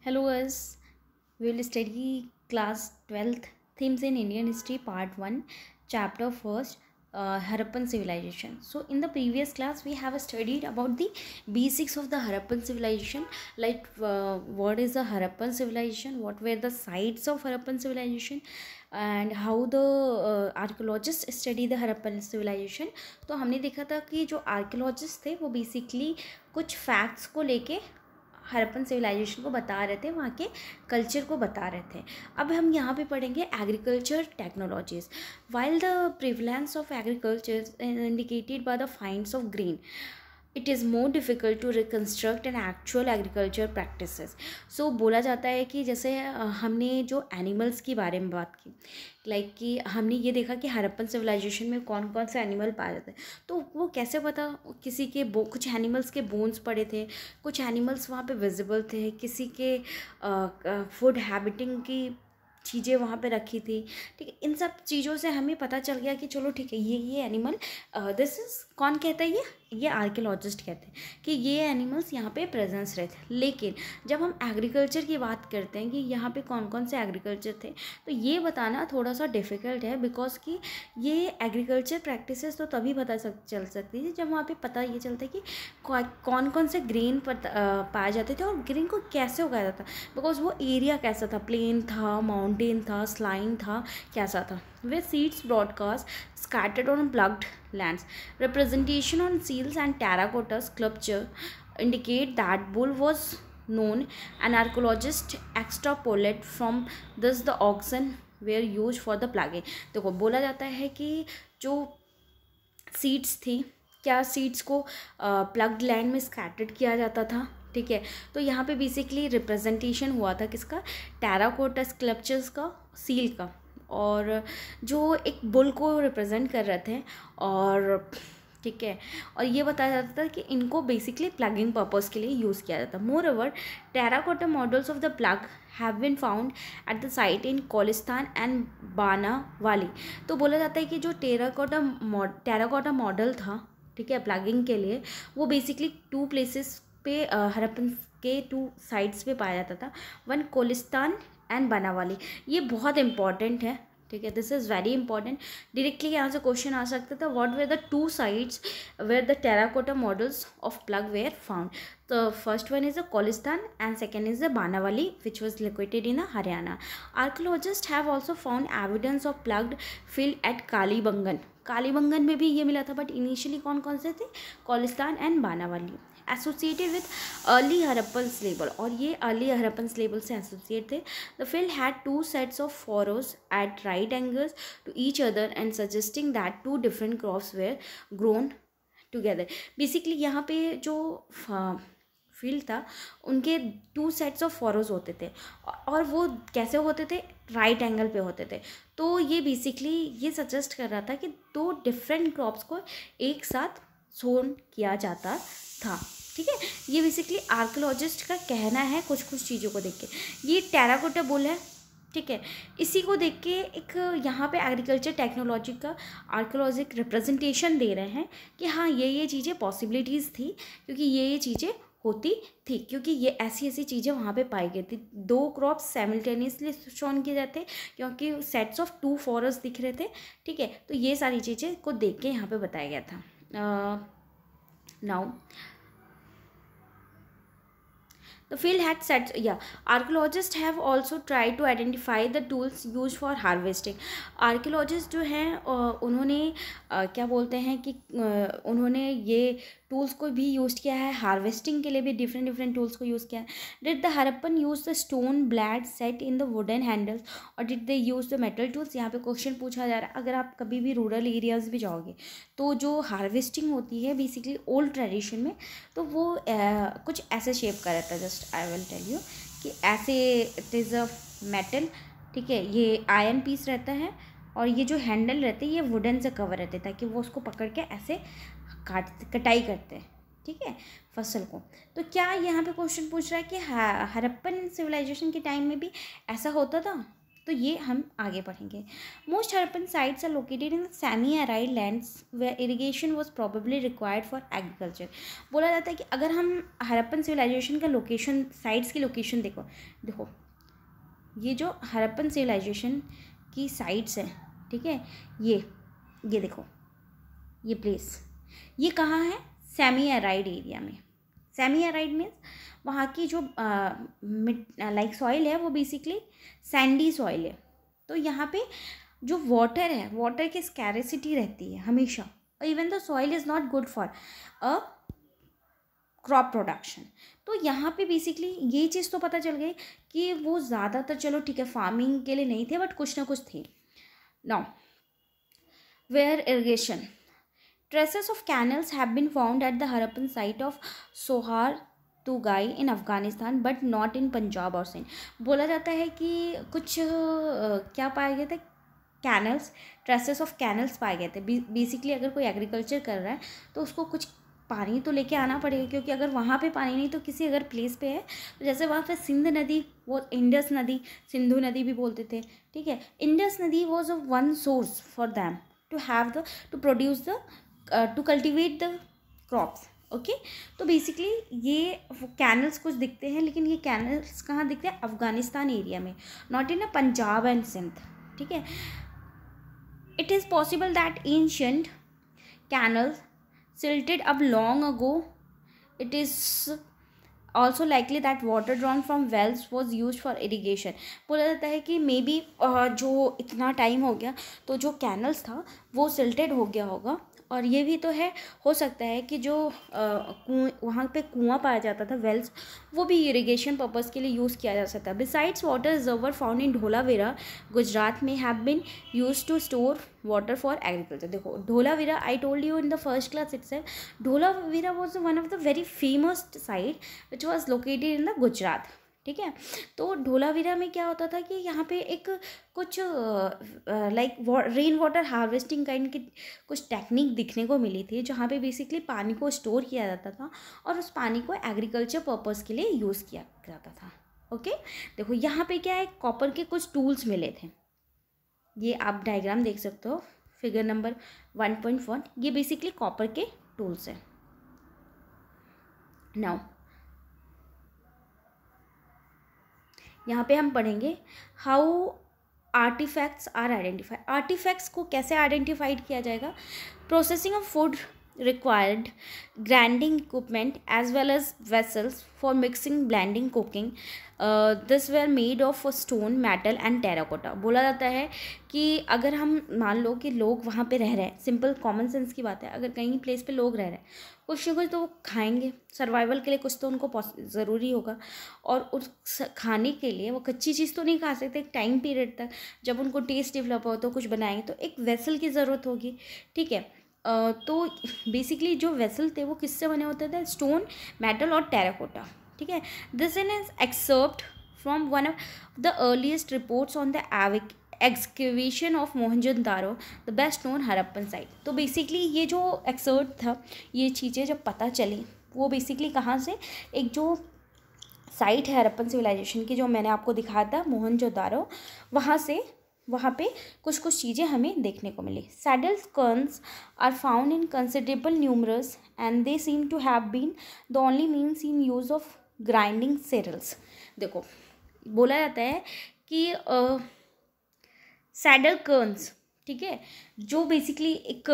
Hello, us. We will study class 12th themes in Indian history, part 1, chapter 1st, Harappan civilization. So, in the previous class, we have studied about the basics of the Harappan civilization, like what is the Harappan civilization, what were the sites of Harappan civilization, and how the archaeologists study the Harappan civilization. तो हमने देखा था कि जो archaeologist थे वो basically कुछ facts को लेके हरप्पन सिविलाइजेशन को बता रहे थे, वहाँ के कल्चर को बता रहे थे. अब हम यहाँ पे पढ़ेंगे agriculture technologies. While the prevalence of agriculture indicated by the finds of grain, it is more difficult to reconstruct an actual agriculture practices. So बोला जाता है कि जैसे हमने जो एनिमल्स के बारे में बात की, लाइक कि हमने ये देखा कि हरप्पन सिविलाइजेशन में कौन कौन से एनिमल पाए जाते हैं. तो वो कैसे पता, किसी के कुछ एनिमल्स के बोन्स पड़े थे, कुछ एनिमल्स वहाँ पे विजिबल थे, किसी के फूड हैबिटिंग की चीज़ें वहाँ पे रखी थी. ठीक है, इन सब चीज़ों से हमें पता चल गया कि चलो ठीक है, ये एनिमल दिस इज़ कौन कहता है, ये आर्कियोलॉजिस्ट कहते हैं कि ये एनिमल्स यहाँ पे प्रेजेंस रहे थे. लेकिन जब हम एग्रीकल्चर की बात करते हैं कि यहाँ पे कौन कौन से एग्रीकल्चर थे, तो ये बताना थोड़ा सा डिफ़िकल्ट है, बिकॉज कि ये एग्रीकल्चर प्रैक्टिसेस तो तभी पता चल सकती थी जब वहाँ पे पता ये चलता है कि कौन कौन से ग्रेन पाए जाते थे और ग्रेन को कैसे उगाया जाता, बिकॉज वो एरिया कैसा था, प्लेन था, माउंटेन था, स्लाइन था, कैसा था. वे seeds broadcast scattered on plugged lands. Representation on seals and terracotta sculpture indicate that bull was known. An archaeologist extrapolate from this the oxen were used for the plugging. देखो बोला जाता है कि जो सीड्स थी, क्या सीड्स को plugged land में स्कैटर्ड किया जाता था. ठीक है, तो यहाँ पे बेसिकली रिप्रेजेंटेशन हुआ था किसका, टेराकोटा स्कल्पचर्स का, सील का, और जो एक बुल को रिप्रेजेंट कर रहे थे. और ठीक है, और ये बताया जाता था कि इनको बेसिकली प्लगिंग पर्पस के लिए यूज़ किया जाता. Moreover terracotta models of the plough have been found at the site in Cholistan and Banawali. तो बोला जाता है कि जो टेराकोटा मॉडल था, ठीक है, प्लगिंग के लिए, वो बेसिकली 2 प्लेसेस पे हरप्पन के 2 साइट्स पे पाया जाता था. One Cholistan and Banawali. ये बहुत इंपॉर्टेंट है. ठीक है, this is very important. Directly यहाँ से क्वेश्चन आ सकता था, what were the 2 sites where the terracotta models of plough were found. तो first one is the Cholistan and second is the Banawali which was located in Haryana. Archaeologist have also found evidence of plough field at Kalibangan. Kalibangan में भी ये मिला था, but initially कौन कौन से थे, Cholistan and Banawali. Associated with early Harappan स्लेबल, और ये अर्ली हरप्पन स्लेबल से एसोसिएट थे. The field had 2 sets of furrows at right angles to each other and suggesting that 2 different crops were grown together. Basically यहाँ पे जो फील्ड था, उनके 2 सेट्स ऑफ फॉरोज होते थे, और वो कैसे होते थे, राइट एंगल पे होते थे. तो ये बेसिकली ये सजेस्ट कर रहा था कि 2 डिफरेंट क्रॉप्स को एक साथ सोन किया जाता था. ठीक है, ये बेसिकली आर्कियोलॉजिस्ट का कहना है कुछ चीज़ों को देख के. ये टेराकोटा बुल है, ठीक है, इसी को देख के एक यहाँ पे एग्रीकल्चर टेक्नोलॉजी का आर्कियोलॉजिक रिप्रेजेंटेशन दे रहे हैं कि हाँ, ये चीज़ें पॉसिबिलिटीज़ थी, क्योंकि ये चीज़ें होती थी, क्योंकि ये ऐसी चीज़ें वहाँ पे पाई गई थी. 2 क्रॉप्स साइमल्टेनियसली शोन किए जाते, क्योंकि सेट्स ऑफ 2 फॉरेस्ट दिख रहे थे. ठीक है, तो ये सारी चीज़ें को देख के यहाँ पे बताया गया था. Now the field had set, archaeologists have also tried to identify the tools used for harvesting. Archaeologist जो हैं उन्होंने क्या बोलते हैं कि उन्होंने ये टूल्स को भी यूज़ किया है, हार्वेस्टिंग के लिए भी डिफरेंट टूल्स को यूज़ किया है. Did the Harappan use the stone blade set in the wooden handles और did they use the metal tools. यहाँ पे क्वेश्चन पूछा जा रहा है, अगर आप कभी भी रूरल एरियाज़ भी जाओगे तो जो हार्वेस्टिंग होती है बेसिकली ओल्ड ट्रेडिशन में, तो वो कुछ ऐसे शेप का रहता है. Just I will tell you कि ऐसे इट इज़ अ मेटल. ठीक है, ये आयरन पीस रहता है, और ये जो हैंडल रहते हैं ये वुडन से कवर रहते हैं, ताकि वो उसको पकड़ के ऐसे कटाई करते हैं. ठीक है, फसल को. तो क्या यहाँ पे क्वेश्चन पूछ रहा है कि हरप्पन सिविलाइजेशन के टाइम में भी ऐसा होता था. तो ये हम आगे पढ़ेंगे. Most Harappan sites are located in semi arid lands where irrigation was probably required for agriculture. बोला जाता है कि अगर हम हरप्पन सिविलाइजेशन का लोकेशन, साइट्स की लोकेशन देखो ये जो हरप्पन सिविलाइजेशन की साइट्स हैं, ठीक है, ये देखो ये प्लेस, ये कहाँ है? सेमी एराइड एरिया में. सेमी एराइड मीन्स वहाँ की जो लाइक सॉइल है वो बेसिकली सैंडी सॉइल है. तो यहाँ पे जो वाटर है, वाटर की स्कैरेसिटी रहती है हमेशा. Even the soil is not good for a crop production. तो यहाँ पे बेसिकली ये चीज़ तो पता चल गई कि वो ज़्यादातर, चलो ठीक है, फार्मिंग के लिए नहीं थे, बट कुछ ना कुछ थे. Now where irrigation, traces of canals have been found at the Harappan site of Sohar Tugai in Afghanistan but not in Punjab और सिंध. बोला जाता है कि कुछ क्या पाए गए थे? कैनल्स, ट्रेसेस ऑफ कैनल्स पाए गए थे. बेसिकली अगर कोई एग्रीकल्चर कर रहा है तो उसको कुछ पानी तो लेके आना पड़ेगा, क्योंकि अगर वहाँ पे पानी नहीं तो किसी अगर प्लेस पे है, तो जैसे वहाँ पे सिंध नदी, वो इंडस नदी, सिंधु नदी भी बोलते थे, ठीक है. इंडस नदी was a one source for them to have the to produce the to cultivate the crops. Okay, तो बेसिकली ये कैनल्स कुछ दिखते हैं, लेकिन ये कैनल्स कहाँ दिखते हैं? अफ़गानिस्तान एरिया में, not in a Punjab and Sindh, ठीक है. It is possible that ancient canals silted up long ago. It is also likely that water drawn from wells was used for irrigation. बोला जाता है कि मे बी जो इतना टाइम हो गया तो जो कैनल्स था वो सिल्टेड हो गया होगा. और ये भी तो है, हो सकता है कि जो वहाँ पे कुआं पाया जाता था, वेल्स, वो भी इरिगेशन पर्पज़ के लिए यूज़ किया जा सकता है. Besides water reservoir found in Dholavira Gujarat में have been use to store water for agriculture. देखो Dholavira, I told you in the first class itself, Dholavira was one of the very famous site which was located in the Gujarat, ठीक है. तो ढोलावीरा में क्या होता था कि यहाँ पे एक कुछ like rain water harvesting kind की कुछ टेक्निक दिखने को मिली थी, जहाँ पे बेसिकली पानी को स्टोर किया जाता था और उस पानी को एग्रीकल्चर पर्पज़ के लिए यूज़ किया जाता था. ओके, देखो यहाँ पे क्या है, कॉपर के कुछ टूल्स मिले थे. ये आप डायग्राम देख सकते हो, फिगर नंबर 1.1. ये बेसिकली कॉपर के टूल्स हैं. नाउ यहाँ पे हम पढ़ेंगे how artifacts are identified. Artifacts को कैसे आइडेंटिफाइड किया जाएगा? Processing of food required grinding equipment as well as vessels for mixing, blending, cooking. This were made of stone, metal and terracotta. बोला जाता है कि अगर हम मान लो कि लोग वहाँ पे रह रहे हैं, सिंपल कॉमन सेंस की बात है, अगर कहीं प्लेस पे लोग रह रहे हैं, कुछ ना कुछ तो वो खाएंगे, सर्वाइवल के लिए कुछ तो उनको ज़रूरी होगा. और उस खाने के लिए वो कच्ची चीज़ तो नहीं खा सकते. एक टाइम पीरियड तक जब उनको टेस्ट डेवलप हो तो कुछ बनाएंगे, तो एक वेसल की ज़रूरत होगी, ठीक है. तो बेसिकली जो वेसल थे वो किससे बने होते थे? स्टोन, मेटल और टेराकोटा, ठीक है. This is excerpt from one of the earliest reports on the excavation of Mohenjodaro, the best known Harappan site. तो बेसिकली ये जो एक्सर्ट था, ये चीज़ें जब पता चली, वो बेसिकली कहाँ से, एक जो साइट है हरप्पन सिविलाइजेशन की जो मैंने आपको दिखाया था, मोहनजोदारो, वहाँ पे कुछ कुछ चीज़ें हमें देखने को मिली. Saddle querns are found in considerable numerous and they seem to have been the only means in use of grinding cereals. देखो बोला जाता है कि सैडल कर्न्स, ठीक है, जो बेसिकली एक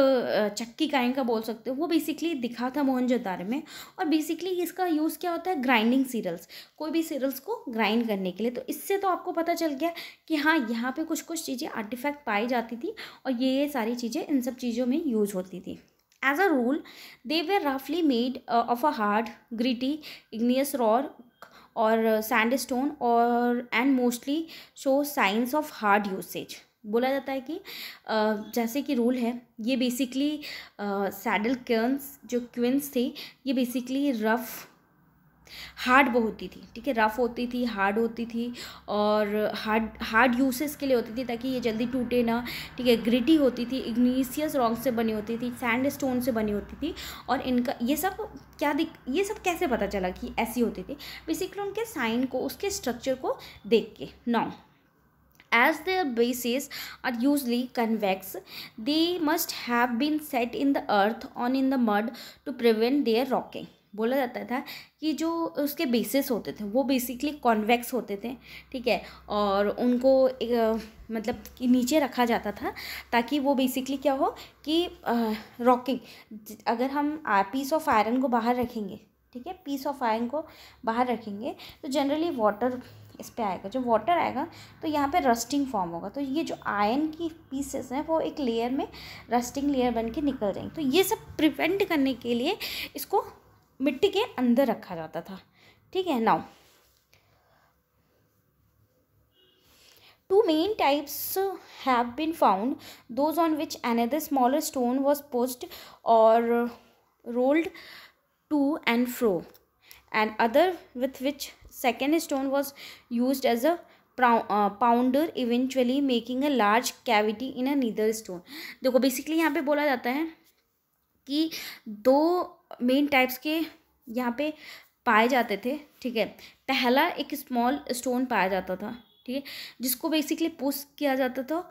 चक्की काइंड का बोल सकते हो, वो बेसिकली दिखा था मोहनजोदारो में. और बेसिकली इसका यूज़ क्या होता है? ग्राइंडिंग सीरियल्स, कोई भी सीरियल्स को ग्राइंड करने के लिए. तो इससे तो आपको पता चल गया कि हाँ, यहाँ पे कुछ कुछ चीज़ें आर्टिफैक्ट पाई जाती थी और ये सारी चीज़ें इन सब चीज़ों में यूज़ होती थी. एज अ रूल दे वर रफली made of a hard gritty igneous rock और सैंडस्टोन और and mostly show science of hard usage. बोला जाता है कि जैसे कि रूल है, ये बेसिकली सैडल कर्न्स जो क्विंस थे, ये बेसिकली रफ़ हार्ड बहुत होती थी, ठीक है, रफ़ होती थी, हार्ड होती थी और हार्ड यूसेस के लिए होती थी ताकि ये जल्दी टूटे ना, ठीक है. ग्रिटी होती थी, इग्निशियस रॉक से बनी होती थी, सैंड स्टोन से बनी होती थी. और इनका ये सब कैसे पता चला कि ऐसी होती थी? बेसिकली उनके साइन को, उसके स्ट्रक्चर को देख के. Now As their bases are usually convex, they must have been set in the earth or in the mud to prevent their rocking. बोला जाता था कि जो उसके बेसिस होते थे वो बेसिकली कॉन्वेक्स होते थे, ठीक है, और उनको मतलब कि नीचे रखा जाता था ताकि वो बेसिकली क्या हो कि रॉकिंग, अगर हम पीस ऑफ आयरन को बाहर रखेंगे, ठीक है, पीस ऑफ आयरन को बाहर रखेंगे तो जनरली वाटर इस पे आएगा, जब वाटर आएगा तो यहाँ पे रस्टिंग फॉर्म होगा, तो ये जो आयरन की पीसेस हैं वो एक लेयर में रस्टिंग लेयर बन के निकल जाएंगे। तो ये सब प्रिवेंट करने के लिए इसको मिट्टी के अंदर रखा जाता था, ठीक है। Now two main types have been found, those on which another smaller stone was pushed or rolled to and fro, and other with which second stone was used as a pounder, eventually making a large cavity in a neither stone. देखो basically यहाँ पे बोला जाता है कि दो main types के यहाँ पे पाए जाते थे, ठीक है। पहला एक स्मॉल स्टोन पाया जाता था, ठीक है, जिसको बेसिकली पुश किया जाता था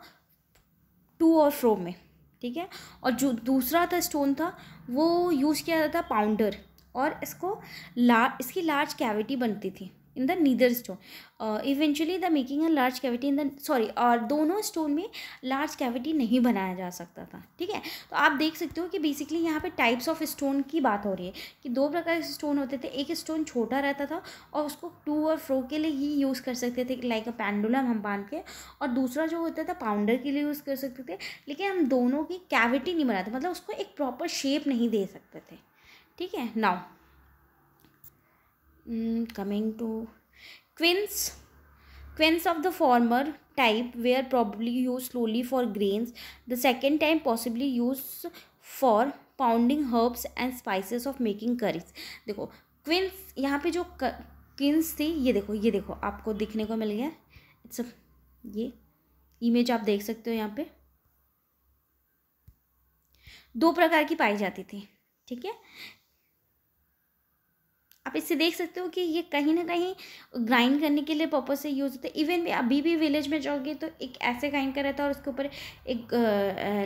टू और फ्रो में, ठीक है, और जो दूसरा था स्टोन था वो यूज़ किया जाता था पाउंडर, और इसकी लार्ज कैविटी बनती थी in the neither stone, eventually the making a large cavity in the sorry, और दोनों स्टोन में लार्ज कैविटी नहीं बनाया जा सकता था, ठीक है। तो आप देख सकते हो कि बेसिकली यहाँ पे टाइप्स ऑफ स्टोन की बात हो रही है कि दो प्रकार के स्टोन होते थे, एक स्टोन छोटा रहता था और उसको टू और फ्रो के लिए ही यूज़ कर सकते थे लाइक अ पेंडुलम हम बांध के, और दूसरा जो होता था पाउंडर के लिए यूज़ कर सकते थे, लेकिन हम दोनों की कैविटी नहीं बनाते, मतलब उसको एक प्रॉपर शेप नहीं दे सकते थे, ठीक है। Now coming to quints. Quints of the former type were probably used slowly for grains. The second time possibly used for pounding herbs and spices of making curries. देखो क्विंस यहाँ पे जो quince थी, ये देखो आपको दिखने को मिल गया, इट्स ये इमेज आप देख सकते हो, यहाँ पे दो प्रकार की पाई जाती थी, ठीक है। आप इससे देख सकते हो कि ये कहीं ना कहीं ग्राइंड करने के लिए पर्पज से यूज़ होते हैं। इवन अभी भी विलेज में जाओगे तो एक ऐसे काइंड का रहता है और उसके ऊपर एक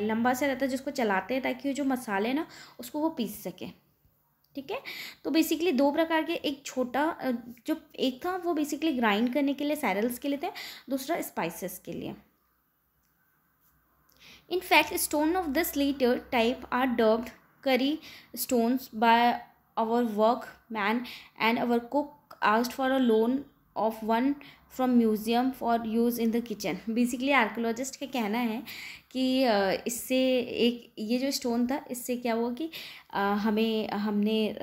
लंबा सा रहता है जिसको चलाते हैं ताकि जो मसाले ना उसको वो पीस सके, ठीक है। तो बेसिकली दो प्रकार के, एक छोटा जो एक था वो बेसिकली ग्राइंड करने के लिए सैरल्स के लिए थे, दूसरा स्पाइसेस के लिए। In fact, stones of this later type are dubbed curry stones by our workman, and our cook asked for a loan of one from museum for use in the kitchen. Basically archaeologist का कहना है कि इससे एक ये जो stone था इससे क्या हुआ कि हमने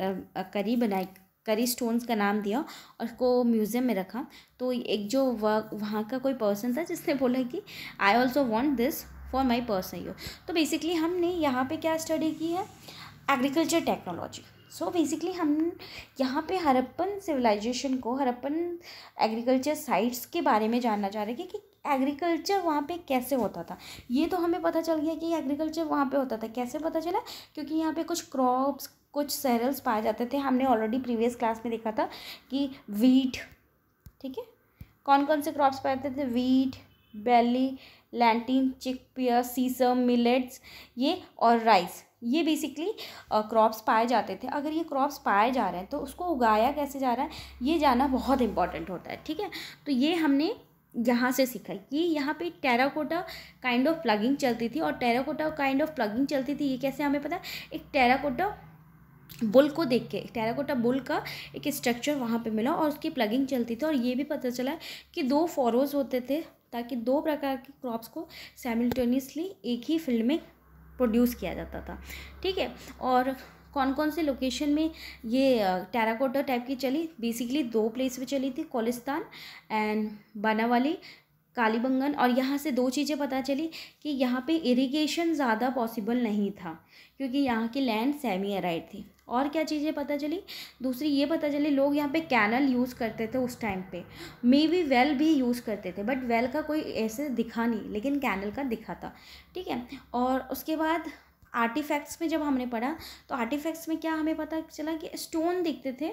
करी बनाई, करी स्टोन्स का नाम दिया और उसको म्यूज़ियम में रखा। तो एक जो वहाँ का कोई पर्सन था जिसने बोला कि I also want this for my personal use. तो बेसिकली हमने यहाँ पे क्या स्टडी की है, एग्रीकल्चर टेक्नोलॉजी। सो बेसिकली हम यहाँ पे हड़प्पन सिविलाइजेशन को, हड़प्पन एग्रीकल्चर साइट्स के बारे में जानना चाह रहे हैं कि एग्रीकल्चर वहाँ पे कैसे होता था। ये तो हमें पता चल गया कि एग्रीकल्चर वहाँ पे होता था, कैसे पता चला, क्योंकि यहाँ पे कुछ क्रॉप्स, कुछ सेरल्स पाए जाते थे। हमने ऑलरेडी प्रीवियस क्लास में देखा था कि वीट, ठीक है, कौन कौन से क्रॉप्स पाए जाते थे, वीट, बैली, लैंटिन, चिकपिया, सीसम, मिलेट्स, ये और राइस, ये बेसिकली क्रॉप्स पाए जाते थे। अगर ये क्रॉप्स पाए जा रहे हैं तो उसको उगाया कैसे जा रहा है ये जानना बहुत इंपॉर्टेंट होता है, ठीक है। तो ये हमने यहाँ से सीखा कि यहाँ पे टेराकोटा काइंड ऑफ प्लगिंग चलती थी, और टेराकोटा काइंड ऑफ प्लगिंग चलती थी ये कैसे हमें पता है, एक टेराकोटा बुल को देख के, टेराकोटा बुल का एक स्ट्रक्चर वहाँ पे मिला और उसकी प्लगिंग चलती थी, और ये भी पता चला कि दो फॉरोज होते थे ताकि दो प्रकार के क्रॉप्स को साइमल्टेनियसली एक ही फील्ड में प्रोड्यूस किया जाता था, ठीक है। और कौन कौन से लोकेशन में ये टेराकोटा टाइप की चली, बेसिकली दो प्लेस पे चली थी, कोलिस्तान एंड बनावाली, कालीबंगन। और यहाँ से दो चीज़ें पता चली कि यहाँ पे इरिगेशन ज़्यादा पॉसिबल नहीं था क्योंकि यहाँ की लैंड सेमी एराइड थी। और क्या चीज़ें पता चली, दूसरी ये पता चली लोग यहाँ पे कैनल यूज़ करते थे उस टाइम पे, मे बी वेल भी यूज़ करते थे, बट वेल का कोई ऐसे दिखा नहीं, लेकिन कैनल का दिखा था, ठीक है। और उसके बाद आर्टिफैक्ट्स में जब हमने पढ़ा तो आर्टिफैक्ट्स में क्या हमें पता चला कि स्टोन दिखते थे,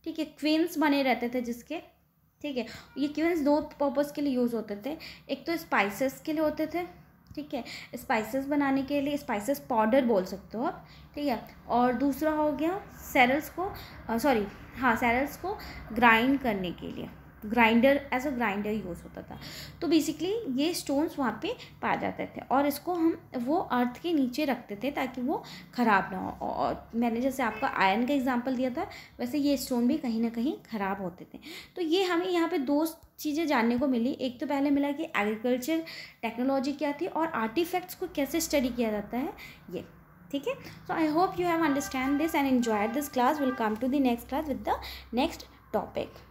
ठीक है, क्वींस बने रहते थे जिसके, ठीक है। ये केवल दो पर्पज़ के लिए यूज़ होते थे, एक तो स्पाइसेस के लिए होते थे, ठीक है, स्पाइसेस बनाने के लिए, स्पाइसेस पाउडर बोल सकते हो आप, ठीक है, और दूसरा हो गया सैरल्स को सैरल्स को ग्राइंड करने के लिए, grinder as a grinder use होता था। तो बेसिकली ये स्टोन्स वहाँ पे पाए जाते थे और इसको हम वो अर्थ के नीचे रखते थे ताकि वो ख़राब ना हो। और मैंने जैसे आपका आयरन का एग्जांपल दिया था, वैसे ये स्टोन भी कहीं ना कहीं ख़राब होते थे। तो ये हमें यहाँ पे दो चीज़ें जानने को मिली। एक तो पहले मिला कि एग्रीकल्चर टेक्नोलॉजी क्या थी और आर्टिफैक्ट्स को कैसे स्टडी किया जाता है ये, ठीक है। So I hope you have understand this and enjoyed this class. Will come to the next class with the next topic.